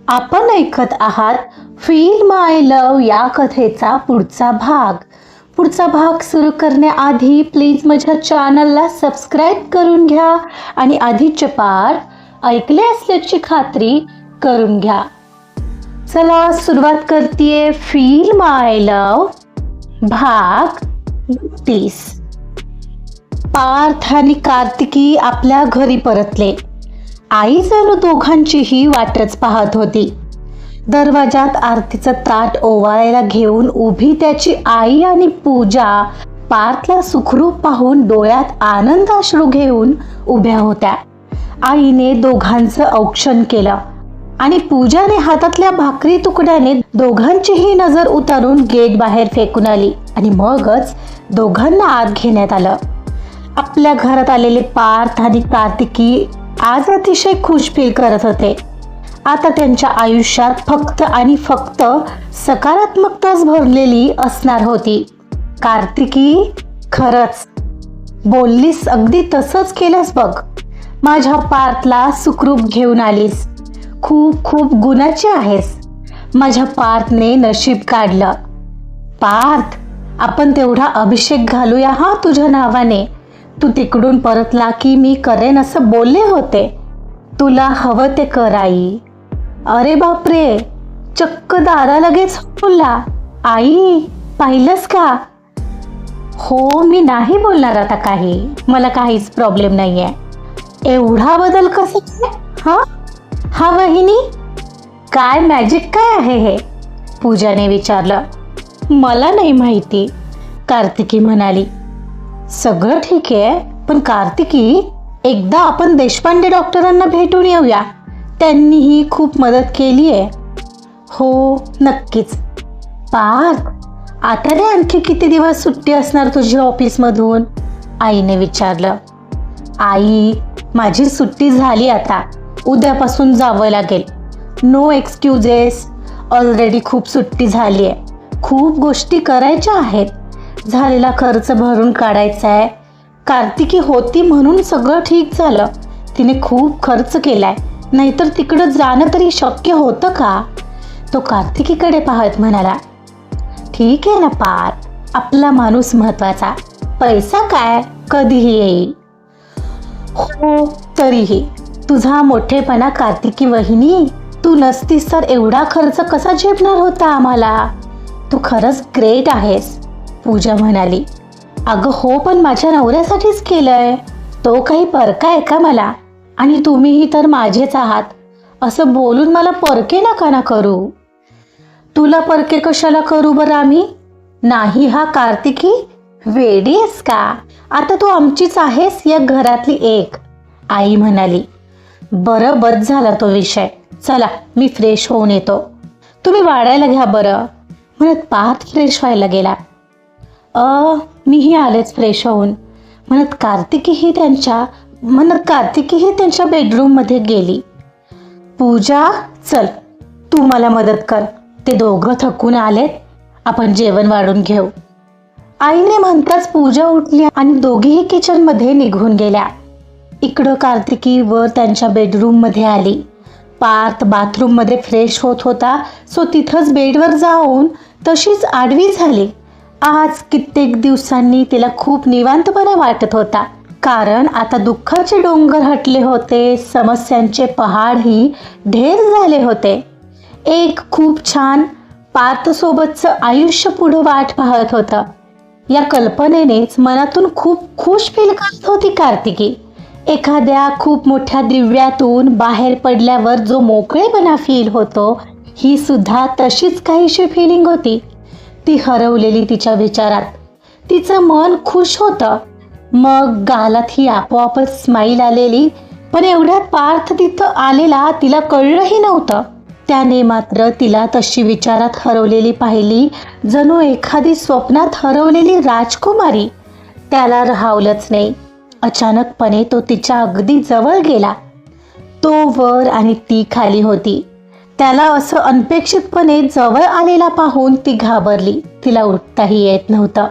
आपण ऐकत आहात फील माय लव या कथेचा पुढचा भाग सुरू करण्याआधी प्लीज माझ्या चॅनलला सबस्क्राईब करून घ्या आणि आधीचे पार्ट ऐकले असल्याची खात्री करून घ्या. चला सुरुवात करतेय फील माय लव भाग 30. पार्थ आणि कार्तिकी आपल्या घरी परतले. आई जणू दोघांचीही वाटच पाहत होती. दरवाजात आरतीचं ताट ओवाळायला घेऊन उभी त्याची आई आणि पूजा पार्थला सुखरूप पाहून डोळ्यात आनंदाश्रू घेऊन उभ्या होत्या. आईने दोघांचं औक्षण केलं आणि पूजाने हातातल्या भाकरी तुकड्याने दोघांचीही नजर उतरून गेट बाहेर फेकून आली आणि मगच दोघांना आत घेण्यात आलं. आपल्या घरात आलेले पार्थ आणि कार्तिकी आज अतिशय खुश फील करत होते. आता त्यांच्या आयुष्यात फक्त आणि फक्त सकारात्मकताच भरलेली असणार होती. कार्तिकी, खरंच बोललीस, अगदी तसंच केलंस बघ. माझ्या पार्थला सुखरूप घेऊन आलीस. खूप खूप गुणाची आहेस. माझ्या पार्थने नशीब काढलं. पार्थ, आपण तेवढा अभिषेक घालूया हा तुझ्या नावाने. तू तिकडून परतला की मी करेन असं बोलले होते. तुला हवं ते कर आई. अरे बापरे, चक्क दादा लगेच बोलला. आई, पाहिलंस का? हो, मी नाही बोलणार आता काही. मला काहीच प्रॉब्लेम नाही आहे. एवढा बदल कसा काय? हा वहिनी, काय मॅजिक काय आहे हे? पूजाने विचारलं. मला नाही माहिती, कार्तिकी म्हणाली. सगळं ठीक आहे, पण कार्तिकी, एकदा आपण देशपांडे डॉक्टरांना भेटून येऊया. त्यांनीही खूप मदत केली आहे. हो, नक्कीच. पार्थ, आता रे आणखी किती दिवस सुट्टी असणार तुझी ऑफिसमधून? आईने विचारलं. आई, माझी सुट्टी झाली आता. उद्यापासून जावं लागेल. No excuses. ऑलरेडी खूप सुट्टी झाली आहे. खूप गोष्टी करायच्या आहेत. झालेला खर्च भरून काढायचा आहे. कार्तिकी होती म्हणून सगळं ठीक झालं. तिने खूप खर्च केलाय, नाहीतर तिकडं जाणं तरी शक्य होतं का? तो कार्तिकीकडे पाहत म्हणाला. ठीक आहे ना पार्थ, आपला माणूस महत्वाचा. पैसा काय कधीही येईल. हो, तरीही तुझा मोठेपणा कार्तिकी वहिनी. तू नसतीस तर एवढा खर्च कसा झेपणार होता आम्हाला. तू खरंच ग्रेट आहेस, पूजा म्हणाली. अगं हो, पण माझ्या नवऱ्यासाठीच केलंय. तो काही परका आहे का मला? आणि तुम्हीही तर माझेच आहात. असं बोलून मला परके नका ना करू. तुला परके कशाला करू बरं आम्ही? नाही हा कार्तिकी, वेडी आहेस का? आता तू आमचीच आहेस, या घरातली एक, आई म्हणाली. बरं, बस झाला तो विषय. चला, मी फ्रेश होऊन येतो. तुम्ही वाढायला घ्या बरं, म्हणत पार्थ फ्रेश व्हायला गेला. मीही आलेच फ्रेश होऊन, म्हणत कार्तिकीही त्यांच्या बेडरूममध्ये गेली. पूजा, चल तू मला मदत कर. ते दोघं थकून आलेत, आपण जेवण वाढून घेऊ. आईने म्हणताच पूजा उठली आणि दोघीही किचनमध्ये निघून गेल्या. इकडं कार्तिकी वर त्यांच्या बेडरूममध्ये आली. पार्थ बाथरूममध्ये फ्रेश होत होता, सो तिथंच बेडवर जाऊन तशीच आडवी झाली. आज कित्येक दिवसांनी तिला खूप निवांतपणा वाटत होता, कारण आता दुःखाचे डोंगर हटले होते. समस्यांचे पहाडही ढेर झाले होते. एक खूप छान पार्थसोबतचं आयुष्य पुढं वाट पाहत होतं. या कल्पनेनेच मनातून खूप खुश फील करत होती कार्तिकी. एखाद्या खूप मोठ्या दिव्यातून बाहेर पडल्यावर जो मोकळेपणा फील होतो, ही सुद्धा तशीच काहीशी फिलिंग होती. ती हरवलेली तिच्या विचारात. तिचं मन खुश होतं. मग गालात ही आपोआपच स्माईल आलेली. पण एवढ्यात पार्थ तिथं आलेला तिला कळलंही नव्हतं. त्याने मात्र तिला तशी विचारात हरवलेली पाहिली, जणू एखादी स्वप्नात हरवलेली राजकुमारी. त्याला राहावलंच नाही. अचानकपणे तो तिच्या अगदी जवळ गेला. तो वर आणि ती खाली होती. त्याला असं अनपेक्षितपणे जवळ आलेला पाहून ती घाबरली. तिला उठताही येत नव्हतं.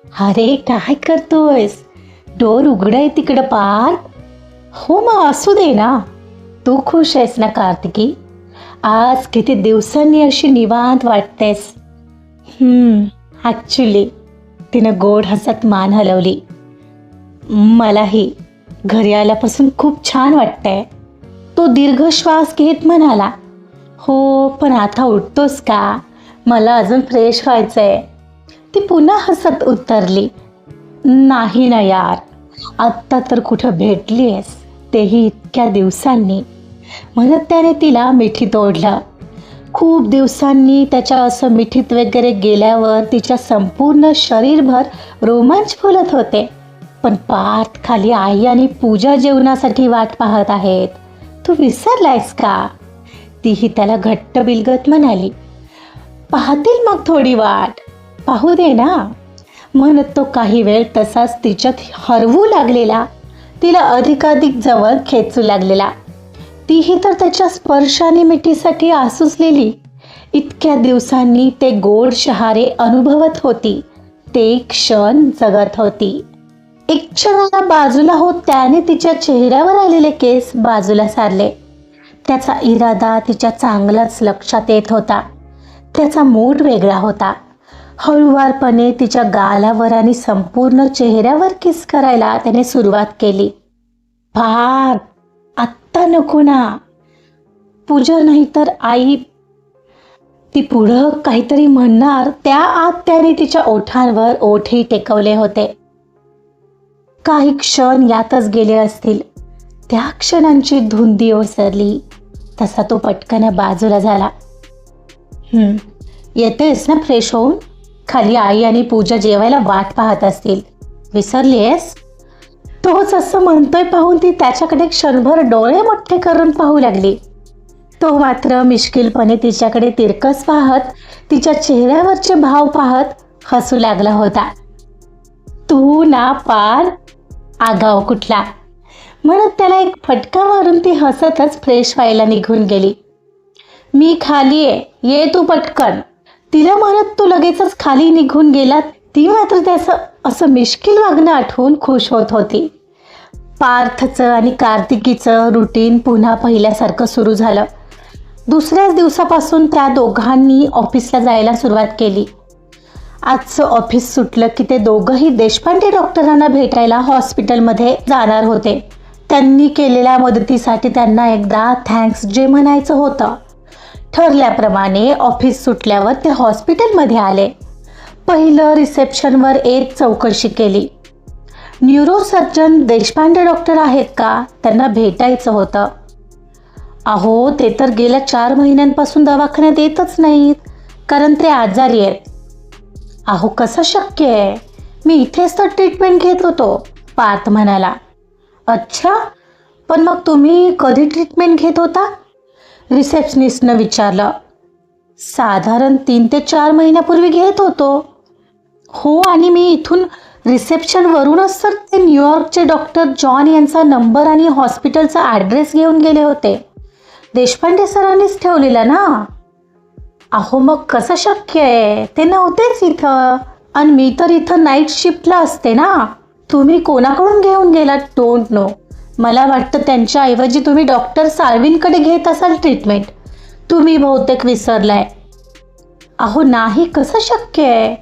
अरे काय करतोयस? डोर उघडय तिकडं पार्थ. हो, मग असू दे ना. तू खुश आहेस ना कार्तिकी? आज किती दिवसांनी अशी निवांत वाटतेस. ॲक्च्युली तिनं गोड हसत मान हलवली. मलाही घरी आल्यापासून खूप छान वाटतंय. तो दीर्घ श्वास घेत म्हणाला. हो, पण आता उठतोस का? मला अजून फ्रेश व्हायचंय. ती पुन्हा हसत उत्तरली. नाही ना यार, आत्ता तर कुठं भेटलीयस, तेही इतक्या दिवसांनी, म्हणत त्याने तिला मिठीत ओढलं. खूप दिवसांनी त्याच्या असं मिठीत वगैरे गेल्यावर तिच्या संपूर्ण शरीरभर रोमांच फुलत होते. पण पार्थ खाली आई आणि पूजा जेवणासाठी वाट पाहत आहेत. तू विसरलायस का? तीही त्याला घट्ट बिलगत म्हणाली. पाहतील मग थोडी वाट, पाहू दे ना, म्हणत तो काही वेळ तसाच तिच्यात हरवू लागलेला, तिला अधिकाधिक जवळ खेचू लागलेला. तीही तर त्याच्या स्पर्शाने मिठीसाठी आसुसलेली. इतक्या दिवसांनी ते गोड शहारे अनुभवत होती, ते क्षण जगत होती. एक क्षणाला बाजूला होत त्याने तिच्या चेहऱ्यावर आलेले केस बाजूला सारले. त्याचा इरादा तिच्या चांगलाच लक्षात येत होता. त्याचा मूड वेगळा होता. हळुवारपणे तिच्या गालावर आणि संपूर्ण चेहऱ्यावर किस करायला त्याने सुरुवात केली. फार आत्ता नको ना, पूजा नाही तर आई, ती पुढं काहीतरी म्हणणार त्या आत त्याने तिच्या ओठांवर ओठही टेकवले होते. काही क्षण यातच गेले असतील. त्या क्षणांची धुंदी ओसरली तसा तो पटकन बाजूला झाला. येतेस ना फ्रेश होऊन? खाली आई आणि पूजा जेवायला वाट पाहत असतील, विसरलीयस? तोच असं म्हणतोय पाहून ती त्याच्याकडे क्षणभर डोळे मोठे करून पाहू लागली. तो मात्र मिश्किलपणे तिच्याकडे तिरकस पाहत, तिच्या चेहऱ्यावरचे भाव पाहत हसू लागला होता. तू ना पार आगाव कुठला, म्हणत त्याला एक फटका मारून ती हसतच फ्रेश व्हायला निघून गेली. मी खाली आहे, ये तू पटकन, तिला म्हणत तो लगेचच खाली निघून गेला. ती मात्र त्याचं असं मिश्किल वागणं आठवून खुश होत होती. पार्थचं आणि कार्तिकीचं रुटीन पुन्हा पहिल्यासारखं सुरू झालं. दुसऱ्याच दिवसापासून त्या दोघांनी ऑफिसला जायला सुरुवात केली. आजचं ऑफिस सुटलं की ते दोघंही देशपांडे डॉक्टरांना भेटायला हॉस्पिटलमध्ये जाणार होते. त्यांनी केलेल्या मदतीसाठी त्यांना एकदा थँक्स जे म्हणायचं होतं. ठरल्याप्रमाणे ऑफिस सुटल्यावर ते हॉस्पिटलमध्ये आले. पहिलं रिसेप्शनवर एक चौकशी केली. न्यूरोसर्जन देशपांडे डॉक्टर आहेत का? त्यांना भेटायचं होतं. अहो, ते तर गेल्या 4 महिन्यांपासून दवाखान्यात येतच नाहीत, कारण ते आजारी आहेत. अहो, कसं शक्य आहे? मी इथेच तर ट्रीटमेंट घेत होतो, पार्थ म्हणाला. अच्छा, पण मग तुम्ही कधी ट्रीटमेंट घेत होता? रिसेप्शनिस्टनं विचारलं. साधारण 3 ते 4 महिन्यापूर्वी घेत होतो. हो, आणि मी इथून रिसेप्शनवरूनच तर ते न्यूयॉर्कचे डॉक्टर जॉन यांचा नंबर आणि हॉस्पिटलचा ॲड्रेस घेऊन गेले होते. देशपांडे सरांनीच ठेवलेला ना. अहो, मग कसं शक्य आहे? ते नव्हतेच इथं, आणि मी तर इथं नाईट शिफ्टला असते ना. तुम्ही कोणाकडून घेऊन गेलात? Don't know. मला वाटतं त्यांच्याऐवजी तुम्ही डॉक्टर साळवींकडे घेत असाल ट्रीटमेंट. तुम्ही बहुतेक विसरलाय. अहो नाही, कसं शक्य आहे?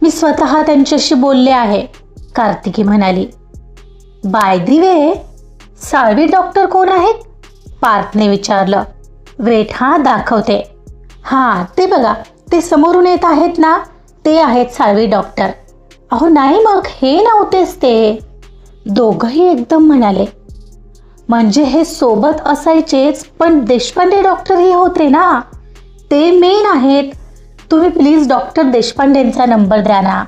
मी स्वतः त्यांच्याशी बोलले आहे, कार्तिकी म्हणाली. By the way, Salvi doctor कोण आहेत? पार्थने विचारलं. वेट, हां दाखवते. हां, ते बघा, ते समोरून येत आहेत ना, ते आहेत साळवी डॉक्टर. अहो नाही, मग हे नव्हतेच ते. दोघंही एकदम म्हणाले. म्हणजे हे सोबत असायचेच, पण देशपांडे डॉक्टर हे होते ना, ते मेन आहेत. तुम्ही प्लीज डॉक्टर देशपांडेंचा नंबर द्या ना.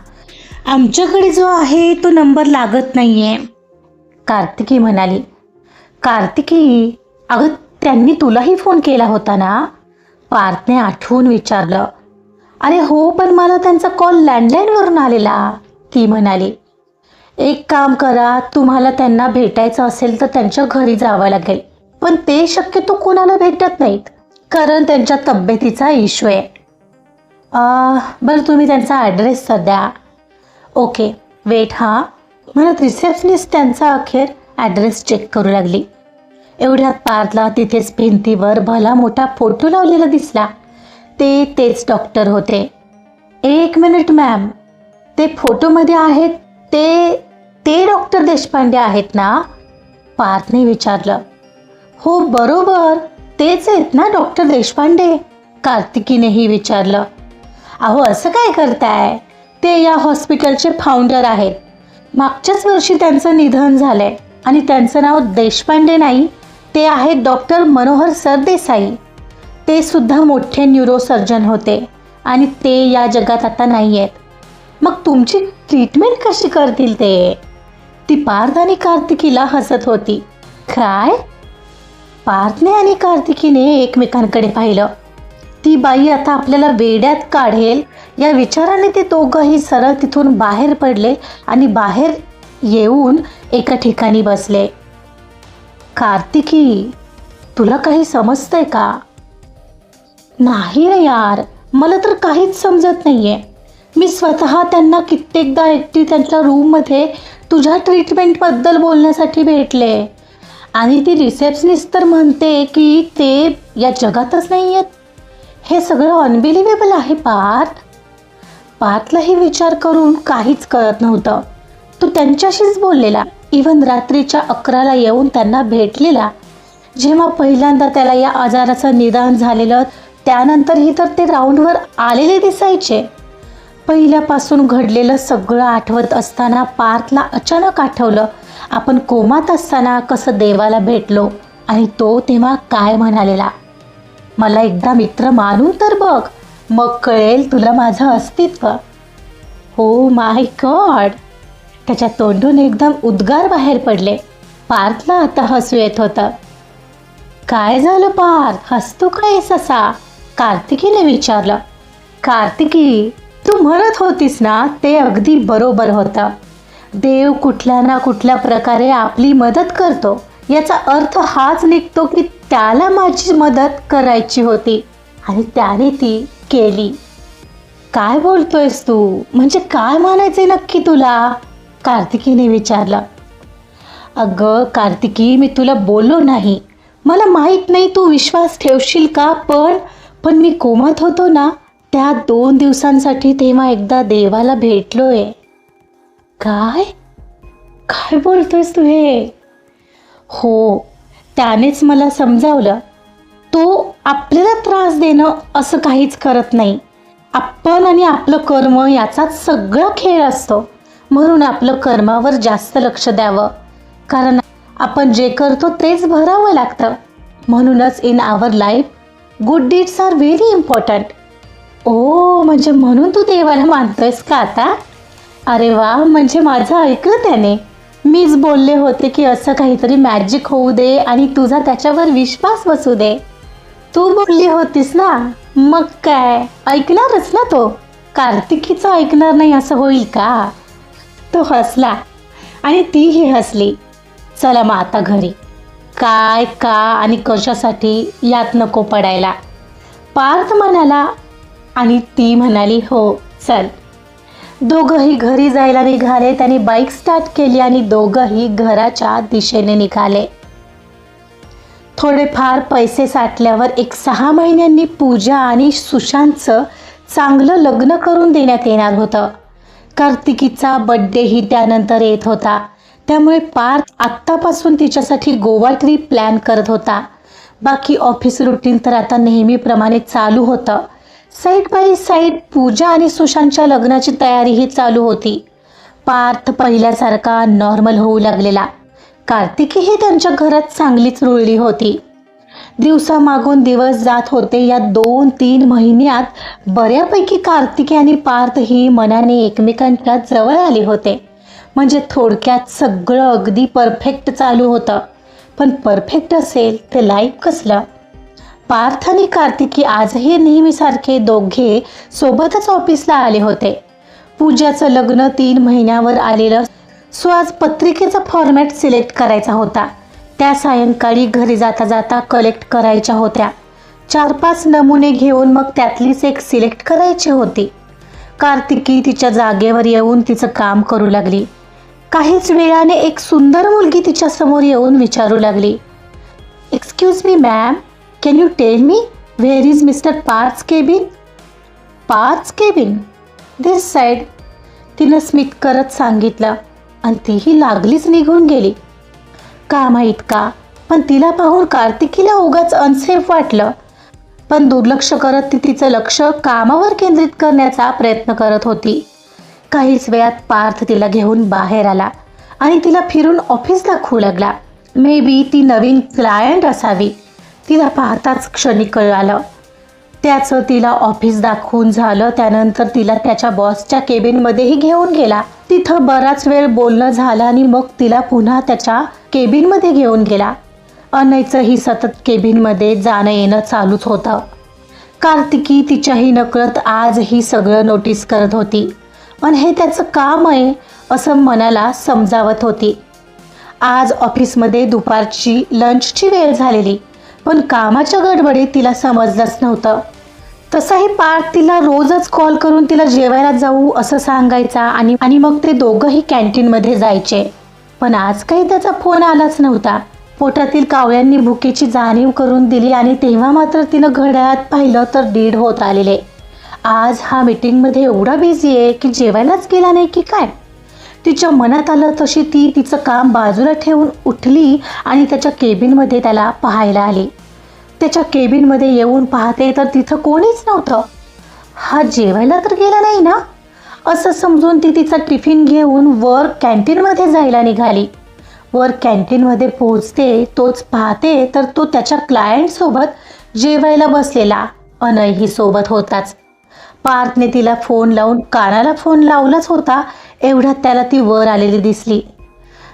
आमच्याकडे जो आहे तो नंबर लागत नाहीये, कार्तिकी म्हणाली. कार्तिकी, अगं त्यांनी तुलाही फोन केला होता ना? पार्थने आठवून विचारलं. अरे हो, पण मला त्यांचा कॉल लँडलाईनवरून आलेला, ती म्हणाली. एक काम करा, तुम्हाला त्यांना भेटायचं असेल तर त्यांच्या घरी जावं लागेल, पण ते शक्यतो कोणाला भेटत नाहीत, कारण त्यांच्या तब्येतीचा इश्यू आहे. बरं, तुम्ही त्यांचा ॲड्रेस तर द्या. ओके, वेट, हां, म्हणत रिसेप्शनिस्ट त्यांचा अखेर ॲड्रेस चेक करू लागली. एवढ्यात पार्थला तिथेच भिंतीवर भला मोठा फोटो लावलेला दिसला. तेच डॉक्टर होते. एक मिनिट मॅम, ते फोटोमध्ये आहेत ते डॉक्टर देशपांडे आहेत ना? पार्थने विचारलं. हो बरोबर, तेच आहेत ना डॉक्टर देशपांडे? कार्तिकीनेही विचारलं. अहो असं काय करताय? ते या हॉस्पिटलचे फाउंडर आहेत. मागच्याच वर्षी त्यांचं निधन झालंय आणि त्यांचं नाव देशपांडे नाही, ते आहेत डॉक्टर मनोहर सरदेसाई. ते सुद्धा मोठे न्यूरोसर्जन होते आणि ते या जगात आता नाही आहेत. मग तुमची ट्रीटमेंट कशी करतील ते? ती पार्थ आणि कार्तिकीला हसत होती. काय? पार्थने आणि कार्तिकीने एकमेकांकडे पाहिलं. ती बाई आता आपल्याला वेड्यात काढेल या विचाराने ते दोघंही सरळ तिथून बाहेर पडले आणि बाहेर येऊन एका ठिकाणी बसले. कार्तिकी, तुला काही समजतंय का? नाही रे यार, मला तर काहीच समजत नाहीये. मी स्वतः त्यांना कित्येकदा एकटी त्यांच्या रूममध्ये तुझ्या ट्रीटमेंटबद्दल बोलण्यासाठी भेटले आणि ती रिसेप्शनिस्ट तर म्हणते की ते या जगातच नाही आहेत. हे सगळं अनबिलिव्हेबल आहे पार्थ. पार्थलाही विचार करून काहीच कळत नव्हतं. तो त्यांच्याशीच बोललेला. इव्हन रात्रीच्या 11ला येऊन त्यांना भेटलेला. जेव्हा पहिल्यांदा त्याला या आजाराचं निदान झालेलं त्यानंतरही तर ते राऊंडवर आलेले दिसायचे. पहिल्यापासून घडलेलं सगळं आठवत असताना पार्थला अचानक आठवलं आपण कोमात असताना कसं देवाला भेटलो आणि तो तेव्हा काय म्हणालेला, मला एकदा मित्र मानून तर बघ, मग कळेल तुला माझं अस्तित्व. हो माय गॉड. त्याच्या तोंडून एकदम उद्गार बाहेर पडले. पार्थला आता हसू येत होतं. काय झालं पार्थ, हसतो काय असा? कार्तिकीने विचारलं. कार्तिकी, तू म्हणत होतीस ना ते अगदी बरोबर होतं. देव कुठल्या ना कुठल्या प्रकारे आपली मदत करतो याचा अर्थ हाच निघतो की त्याला माझी मदत करायची होती आणि त्याने ती केली. काय बोलतोयस तू? म्हणजे काय म्हणायचंय नक्की तुला? कार्तिकीने विचारलं. अगं कार्तिकी, मी तुला बोललो नाही. मला माहीत नाही तू विश्वास ठेवशील का, पण मी कोमात होतो ना त्या 2 दिवसांसाठी तेव्हा एकदा देवाला भेटलोय. काय काय बोलतोयस तू हे? हो, त्यानेच मला समजावलं तो आपल्याला त्रास देणं असं काहीच करत नाही. आपण आणि आपलं कर्म याचाच सगळा खेळ असतो. म्हणून आपलं कर्मावर जास्त लक्ष द्यावं, कारण आपण जे करतो तेच भरावं लागतं. म्हणूनच in our life good deeds are very important. ओ, म्हणजे म्हणून तू देवाला मानतोयस का आता? अरे वा, म्हणजे माझं ऐकलं त्याने. मीच बोलले होते की असं काहीतरी मॅजिक होऊ दे आणि तुझा त्याच्यावर विश्वास बसू दे. तू बोलली होतीस ना, मग काय ऐकणारच ना तो. कार्तिकीचं ऐकणार नाही असं होईल का? तो हसला आणि तीही हसली. चला मग आता घरी. काय, का आणि कशासाठी यात नको पडायला, पार्थ म्हणाला आणि ती म्हणाली हो चल. दोघंही घरी जायला निघाले. त्यांनी बाईक स्टार्ट केली आणि दोघंही घराच्या दिशेने निघाले. थोडेफार पैसे साठल्यावर एक 6 महिन्यांनी पूजा आणि सुशांतचं चांगलं लग्न करून देण्यात येणार होतं. कार्तिकीचा बड्डेही त्यानंतर येत होता. त्यामुळे पार्थ आत्तापासून तिच्यासाठी गोवा ट्रिप प्लॅन करत होता. बाकी ऑफिस रुटीन तर आता नेहमीप्रमाणे चालू होतं. साईड बाय साईड पूजा आणि सुशांतच्या लग्नाची तयारीही चालू होती. पार्थ पहिल्यासारखा नॉर्मल होऊ लागलेला. कार्तिकीही त्यांच्या घरात चांगलीच रुळली होती. दिवसामागून दिवस जात होते. या 2-3 महिन्यात बऱ्यापैकी कार्तिकी आणि पार्थ ही मनाने एकमेकांच्या जवळ आले होते. म्हणजे थोडक्यात सगळं अगदी परफेक्ट चालू होतं. पण परफेक्ट असेल ते लाईफ कसलं? पार्थ आणि कार्तिकी आजही नेहमीसारखे दोघे सोबतच ऑफिसला आले होते. पूजाचं लग्न 3 महिन्यावर आलेलं, सो आज पत्रिकेचा फॉर्मॅट सिलेक्ट करायचा होता. त्या सायंकाळी घरी जाता जाता कलेक्ट करायच्या होत्या. 4-5 नमुने घेऊन मग त्यातलीच एक सिलेक्ट करायची होती. कार्तिकी तिच्या जागेवर येऊन तिचं काम करू लागली. काहीच वेळाने एक सुंदर मुलगी तिच्या समोर येऊन विचारू लागली, excuse me ma'am, can you tell me where is mister Parth's cabin? Parth's cabin this side, तिनं स्मित करत सांगितलं आणि तीही लागलीच निघून गेली. का माहीत का, पण तिला पाहून कार्तिकीला उगाच अनसेफ वाटलं. पण दुर्लक्ष करत ती तिचं लक्ष कामावर केंद्रित करण्याचा प्रयत्न करत होती. काहीच वेळात पार्थ तिला घेऊन बाहेर आला आणि तिला फिरून ऑफिस दाखवू लागला. मे बी ती नवीन क्लायंट असावी. तिला पाहताच क्षणी कळालं. त्याचं तिला ऑफिस दाखवून झालं. त्यानंतर तिला त्याच्या बॉसच्या केबिनमध्येही घेऊन गेला. तिथं बराच वेळ बोलणं झालं आणि मग तिला पुन्हा त्याच्या केबिनमध्ये घेऊन गेला. अनयचंही सतत केबिनमध्ये जाणं येणं चालूच होतं. कार्तिकी तिच्याही नकळत आजही सगळं नोटीस करत होती. आणि हे त्याचं काम आहे असं मनाला समजावत होती. आज ऑफिसमध्ये दुपारची लंचची वेळ झालेली, पण कामाच्या गडबडीत तिला समजलंच नव्हतं. तसाही पार्थ तिला रोजच कॉल करून तिला जेवायला जाऊ असं सांगायचा आणि मग ते दोघंही कॅन्टीनमध्ये जायचे. पण आज काही त्याचा फोन आलाच नव्हता. पोटातील कावळ्यांनी भुकेची जाणीव करून दिली आणि तेव्हा मात्र तिनं घड्याळात पाहिलं तर 1:30 होत आलेले. आज हा मीटिंगमध्ये एवढा बिझी आहे की जेवायलाच गेला नाही की काय? तिच्या मनात आलं तशी ती तिचं काम बाजूला ठेवून उठली आणि त्याच्या केबिनमध्ये त्याला पाहायला आली. त्याच्या केबिनमध्ये येऊन पाहते तर तिथं कोणीच नव्हतं. हा जेवायला तर गेला नाही ना असं समजून ती तिचा टिफिन घेऊन वर कॅन्टीनमध्ये जायला निघाली. वर कॅन्टीनमध्ये पोहोचते तोच पाहते तर तो त्याच्या क्लायंटसोबत जेवायला बसलेला. अनयही सोबत होताच. पार्थने तिला फोन लावून कानाला फोन लावलाच होता, एवढ्यात त्याला ती वर आलेली दिसली.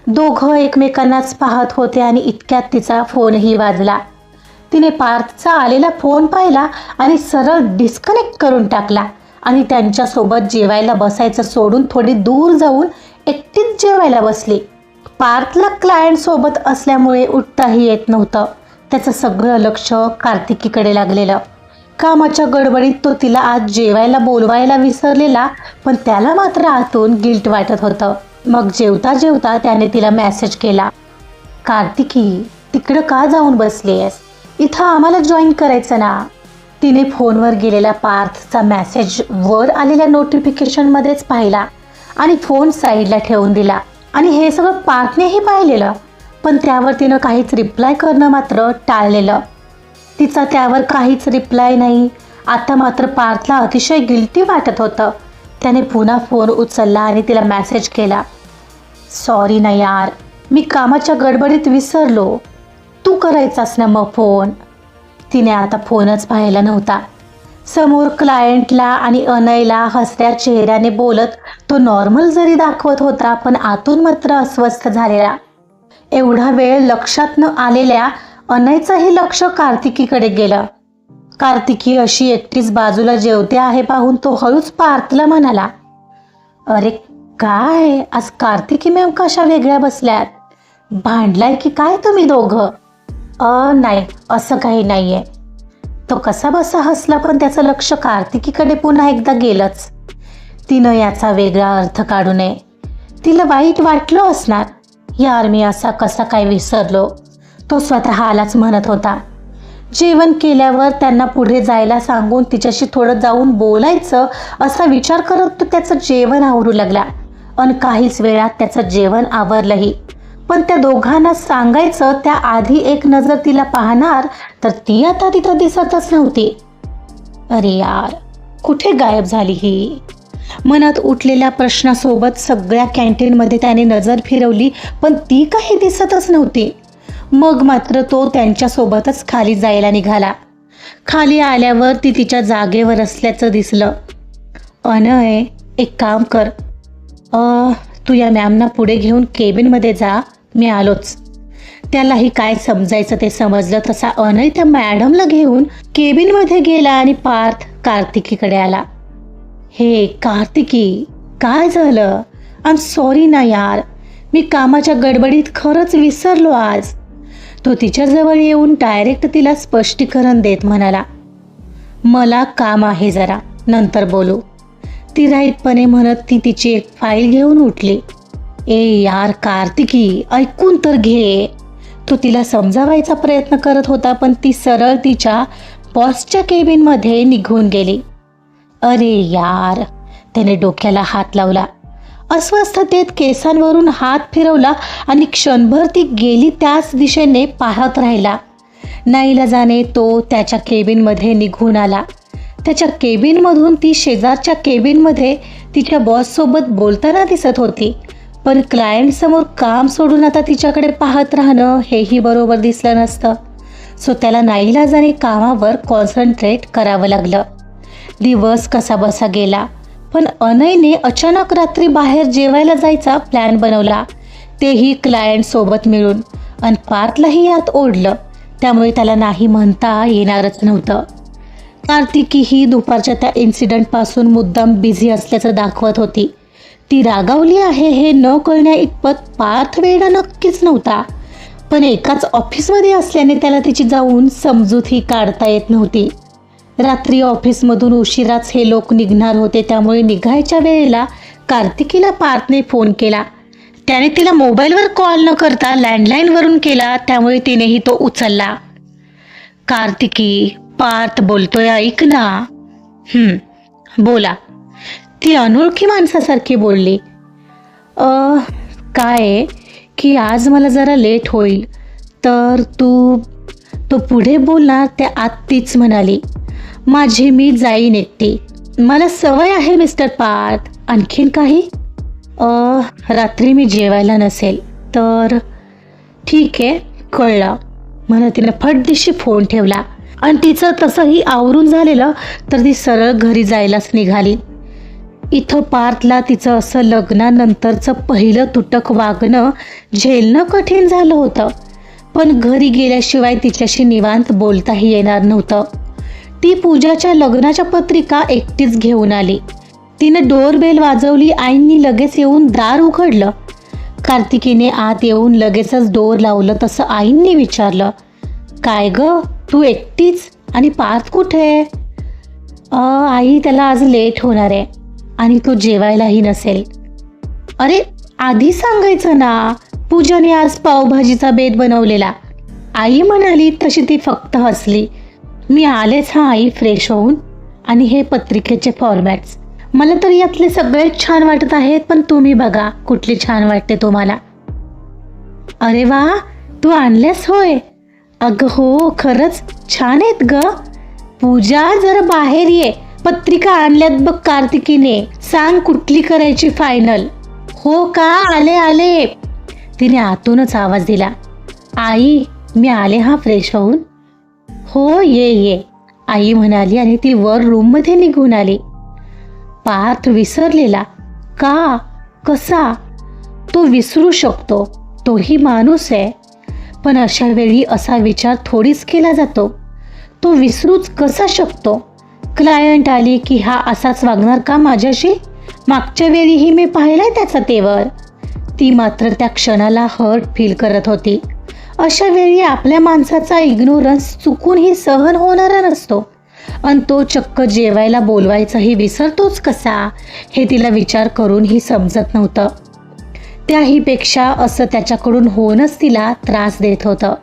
दोघं एकमेकांनाच पाहत होते आणि इतक्यात तिचा फोनही वाजला. तिने पार्थचा आलेला फोन पाहिला आणि सरळ डिस्कनेक्ट करून टाकला आणि त्यांच्यासोबत जेवायला बसायचं सोडून थोडी दूर जाऊन एकटीच जेवायला बसली. पार्थला क्लायंटसोबत असल्यामुळे उठताही येत नव्हतं. त्याचं सगळं लक्ष कार्तिकीकडे लागलेलं. कामाच्या गडबडीत तो तिला आज जेवायला बोलवायला विसरलेला, पण त्याला मात्र आतून गिल्ट वाटत होतं. मग जेवता जेवता त्याने तिला मेसेज केला, कार्तिकी तिकडं का जाऊन बसलीयस? इथं आम्हाला जॉईन करायचं ना. तिने फोनवर गेलेला पार्थचा मेसेज वर आलेल्या नोटिफिकेशनमध्येच पाहिला आणि फोन साईडला ठेवून दिला. आणि हे सगळं पार्थनेही पाहिलेलं, पण त्यावर तिनं काहीच रिप्लाय करणं मात्र टाळलेलं. तिचा त्यावर काहीच रिप्लाय नाही. आता मात्र पार्थला अतिशय गिल्टी वाटत होतं. त्याने पुन्हा फोन उचलला आणि तिला मेसेज केला, सॉरी ना यार, मी कामाच्या गडबडीत विसरलो. तू करायचास ना मग फोन. तिने आता फोनच पाहिला नव्हता. समोर क्लायंटला आणि अनयला हसऱ्या चेहऱ्याने बोलत तो नॉर्मल जरी दाखवत होता, पण आतून मात्र अस्वस्थ झालेला. एवढा वेळ लक्षात न आलेल्या अनयचंही लक्ष कार्तिकीकडे गेलं. कार्तिकी अशी एकटीच बाजूला जेवते आहे पाहून तो हळूच पार्थला म्हणाला, अरे काय आज कार्तिकी मॅम कशा वेगळ्या बसल्यात? भांडलाय की काय तुम्ही दोघं? नाही असं काही नाहीये. तो कसा बसा हसला, पण त्याचं लक्ष कार्तिकीकडे पुन्हा एकदा गेलंच. तिनं याचा वेगळा अर्थ काढू नये. तिला वाईट वाटलं असणार, यार मी असा कसा काय विसरलो, तो स्वतःलाच म्हणत होता. जेवण केल्यावर त्यांना पुढे जायला सांगून तिच्याशी थोडं जाऊन बोलायचं असा विचार करत तो त्याचं जेवण आवरू लागला. आणि काहीच वेळात त्याचं जेवण आवरलंही. पण त्या दोघांना सांगायचं त्याआधी एक नजर तिला पाहणार तर ती आता तिथं दिसतच नव्हती. अरे यार कुठे गायब झाली ही? मनात उठलेल्या प्रश्नासोबत सगळ्या कॅन्टीनमध्ये त्याने नजर फिरवली, पण ती काही दिसतच नव्हती. मग मात्र तो त्यांच्यासोबतच खाली जायला निघाला. खाली आल्यावर ती तिच्या जागेवर असल्याचं दिसलं. अनय एक काम कर, तू या मॅमना पुढे घेऊन केबिनमध्ये जा, मी आलोच. त्यालाही काय समजायचं ते समजलं. तसा अनय त्या मॅडमला घेऊन केबिनमध्ये गेला आणि पार्थ कार्तिकीकडे आला. हे कार्तिकी काय झालं? आय एम सॉरी ना यार, मी कामाच्या गडबडीत खरंच विसरलो आज. तो तिच्याजवळ येऊन डायरेक्ट तिला स्पष्टीकरण देत म्हणाला, मला काम आहे जरा, नंतर बोलू. ती राईटपणे म्हणत ती तिची एक फाईल घेऊन उठली. ए यार कार्तिकी ऐकून तर घे, तो तिला समजावायचा प्रयत्न करत होता, पण ती सरळ तिच्या बॉसच्या केबिनमध्ये निघून गेली. अरे यार, त्याने डोक्याला हात लावला. अस्वस्थतेत केसांवरून हात फिरवला आणि क्षणभर ती गेली त्याच दिशेने पाहत राहिला. नाईलाजाने तो त्याच्या केबिनमध्ये निघून आला. त्याच्या केबिनमधून ती शेजारच्या केबिनमध्ये तिच्या बॉससोबत बोलताना दिसत होती, पण क्लायंटसमोर काम सोडून आता तिच्याकडे पाहत राहणं हेही बरोबर दिसलं नसतं. सो त्याला नाईलाजाने कामावर कॉन्सन्ट्रेट करावं लागलं. दिवस कसा बसा गेला, पण अनयने अचानक रात्री बाहेर जेवायला जायचा प्लॅन बनवला, तेही क्लायंटसोबत मिळून. आणि पार्थलाही यात ओढलं, त्यामुळे त्याला नाही म्हणता येणारच नव्हतं. कार्तिकी ही दुपारच्या त्या इन्सिडंटपासून मुद्दाम बिझी असल्याचं दाखवत होती. ती रागावली आहे हे न कळण्या इतपत पार्थ वेडा नक्कीच नव्हता, पण एकाच ऑफिसमध्ये असल्याने त्याला तिची जाऊन समजूतही काढता येत नव्हती. रात्री ऑफिसमधून उशिराच हे लोक निघणार होते, त्यामुळे निघायच्या वेळेला कार्तिकीला पार्थने फोन केला. त्याने तिला मोबाईलवर कॉल न करता लँडलाईनवरून केला, त्यामुळे तिनेही तो उचलला. कार्तिकी, पार्थ बोलतोय, ऐक ना. बोला. ती अनोळखी माणसासारखी बोलली. काय की आज मला जरा लेट होईल, तर तो पुढे बोलणार त्या आत तीच म्हणाली, माझी मी जाईन एकटी, मला सवय आहे मिस्टर पार्थ. आणखीन काही? रात्री मी जेवायला नसेल तर. ठीक आहे, कळलं म्हणून तिने फटदिशी फोन ठेवला. आणि तिचं तसंही आवरून झालेलं तर ती सरळ घरी जायलाच निघाली. इथं पार्थला तिचं असं लग्नानंतरचं पहिलं तुटक वागणं झेलणं कठीण झालं होतं, पण घरी गेल्याशिवाय तिच्याशी निवांत बोलताही येणार नव्हतं. ती पूजाच्या लग्नाच्या पत्रिका एकटीच घेऊन आली. तिने डोरबेल वाजवली. आईंनी लगेच येऊन दार उघडलं. कार्तिकीने आत येऊन लगेचच डोर लावलं तसं आईंनी विचारलं, काय ग, तू एकटीच? आणि पार्थ कुठे? आई, त्याला आज लेट होणार आहे आणि तो जेवायलाही नसेल. अरे आधी सांगायचं ना, पूजाने आज पावभाजीचा बेत बनवलेला, आई म्हणाली. तशी ती फक्त हसली. मी आलेच हा आई, फ्रेश होऊन. आणि हे पत्रिकेचे फॉर्मॅट्स मला तर यातले सगळेच छान वाटत आहेत, पण तुम्ही बघा कुठली छान वाटते तुम्हाला. अरे वा, तू आणलेस होय? अगं हो, खरंच छान आहेत ग. पूजा, जरा बाहेर ये, पत्रिका आणल्यात बघ कार्तिकीने, सांग कुठली करायची फायनल. हो का, आले आले. तिने आतूनच आवाज दिला. आई, मी आले हा फ्रेश होऊन. हो, ये ये, आई म्हणाली आणि ती वर रूममध्ये निघून आली. पार्थ विसरलेला का? कसा? तो विसरू शकतो, तोही माणूस आहे, पण अशा वेळी असा विचार थोडीच केला जातो. तो विसरूच कसा शकतो? क्लायंट आली की हा असाच वागणार का माझ्याशी? मागच्या वेळीही मी पाहिलंय त्याचा तेवर. ती मात्र त्या क्षणाला हर्ट फील करत होती. अशा वेळी आपल्या माणसाचा इग्नोरन्स चुकूनही सहन होणारा नसतो, आणि तो चक्क जेवायला बोलवायचाही विसरतोच कसा, हे तिला विचार करूनही समजत नव्हतं. त्याहीपेक्षा असं त्याच्याकडून होणंच तिला त्रास देत होतं.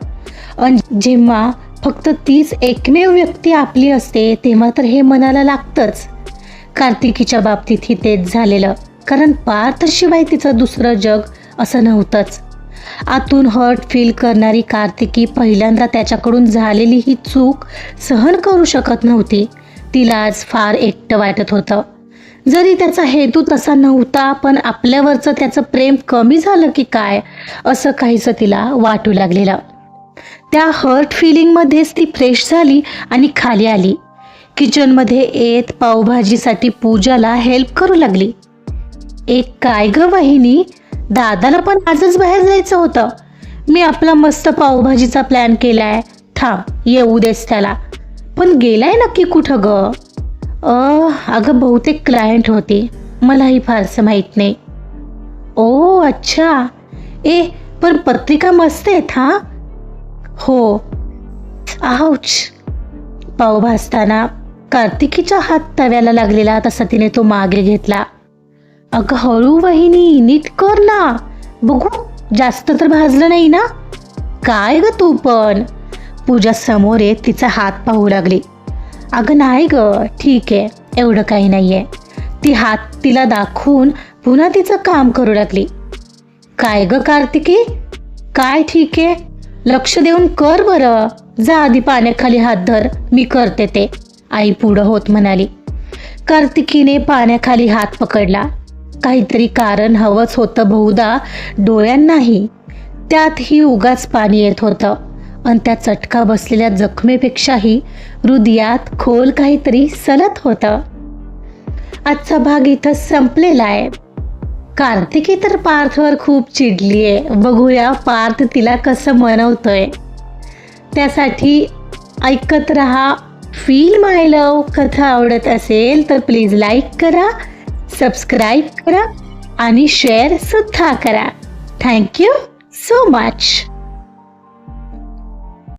आणि जेव्हा फक्त तीच एकमेव व्यक्ती आपली असते तेव्हा तर हे मनाला लागतंच. कार्तिकीच्या बाबतीतही तेच झालेलं, कारण पार्थशिवाय तिचं दुसरं जग असं नव्हतंच. आतून हर्ट फील करणारी कार्तिकी पहिल्यांदा त्याच्याकडून झालेली ही चूक सहन करू शकत नव्हती. तिला आज फार एकटं वाटत होतं. जरी त्याचा हेतू तसा नव्हता, पण आपल्यावरचं त्याचं प्रेम कमी झालं की काय असं काहीसं तिला वाटू लागलेलं. त्या हर्ट फिलिंगमध्येच ती फ्रेश झाली आणि खाली आली. किचनमध्ये येत पावभाजीसाठी पूजाला हेल्प करू लागली. एक काय ग वहिनी, दादाला पण आजच बाहेर जायचं होतं. मी आपला मस्त पावभाजीचा प्लॅन केलाय, थांब येऊ देस त्याला. पण गेलाय नक्की कुठं ग? अगं बहुतेक क्लायंट होती, मलाही फारसं माहीत नाही. ओ अच्छा. पण पत्रिका मस्त आहेत हा. हो. आउच. पाव भाजताना कार्तिकीचा हात तव्याला लागलेला तसा तिने तो मागे घेतला. अगं हळू वहिनी, नीट कर ना, बघू जास्त तर भाजलं नाही ना. काय ग तू पण? पूजा समोर येत तिचा हात पाहू लागली. अगं नाही ग, ठीक आहे, एवढं काही नाहीये. ती हात तिला दाखवून पुन्हा तिचं काम करू लागली. काय ग कार्तिकी, काय ठीक आहे? लक्ष देऊन कर बरं. जा आधी पाण्याखाली हात धर, मी करते ते, आई पुढं होत म्हणाली. कार्तिकीने पाण्याखाली हात पकडला. काहीतरी कारण हवंच होतं बहुधा, डोळ्यांनाही. त्यातही उगाच पाणी येत होतं आणि त्या चटका बसलेल्या जखमेपेक्षाही हृदयात खोल काहीतरी सलत होतं. आजचा भाग इथं संपलेला आहे. कार्तिकी तर पार्थवर खूप चिडलीये. बघूया पार्थ तिला कसं मनवतोय. त्यासाठी ऐकत रहा फील माय लव. कथा आवडत असेल तर प्लीज लाईक करा, सबस्क्राईब करा आणि शेअर सुद्धा करा. Thank you so much.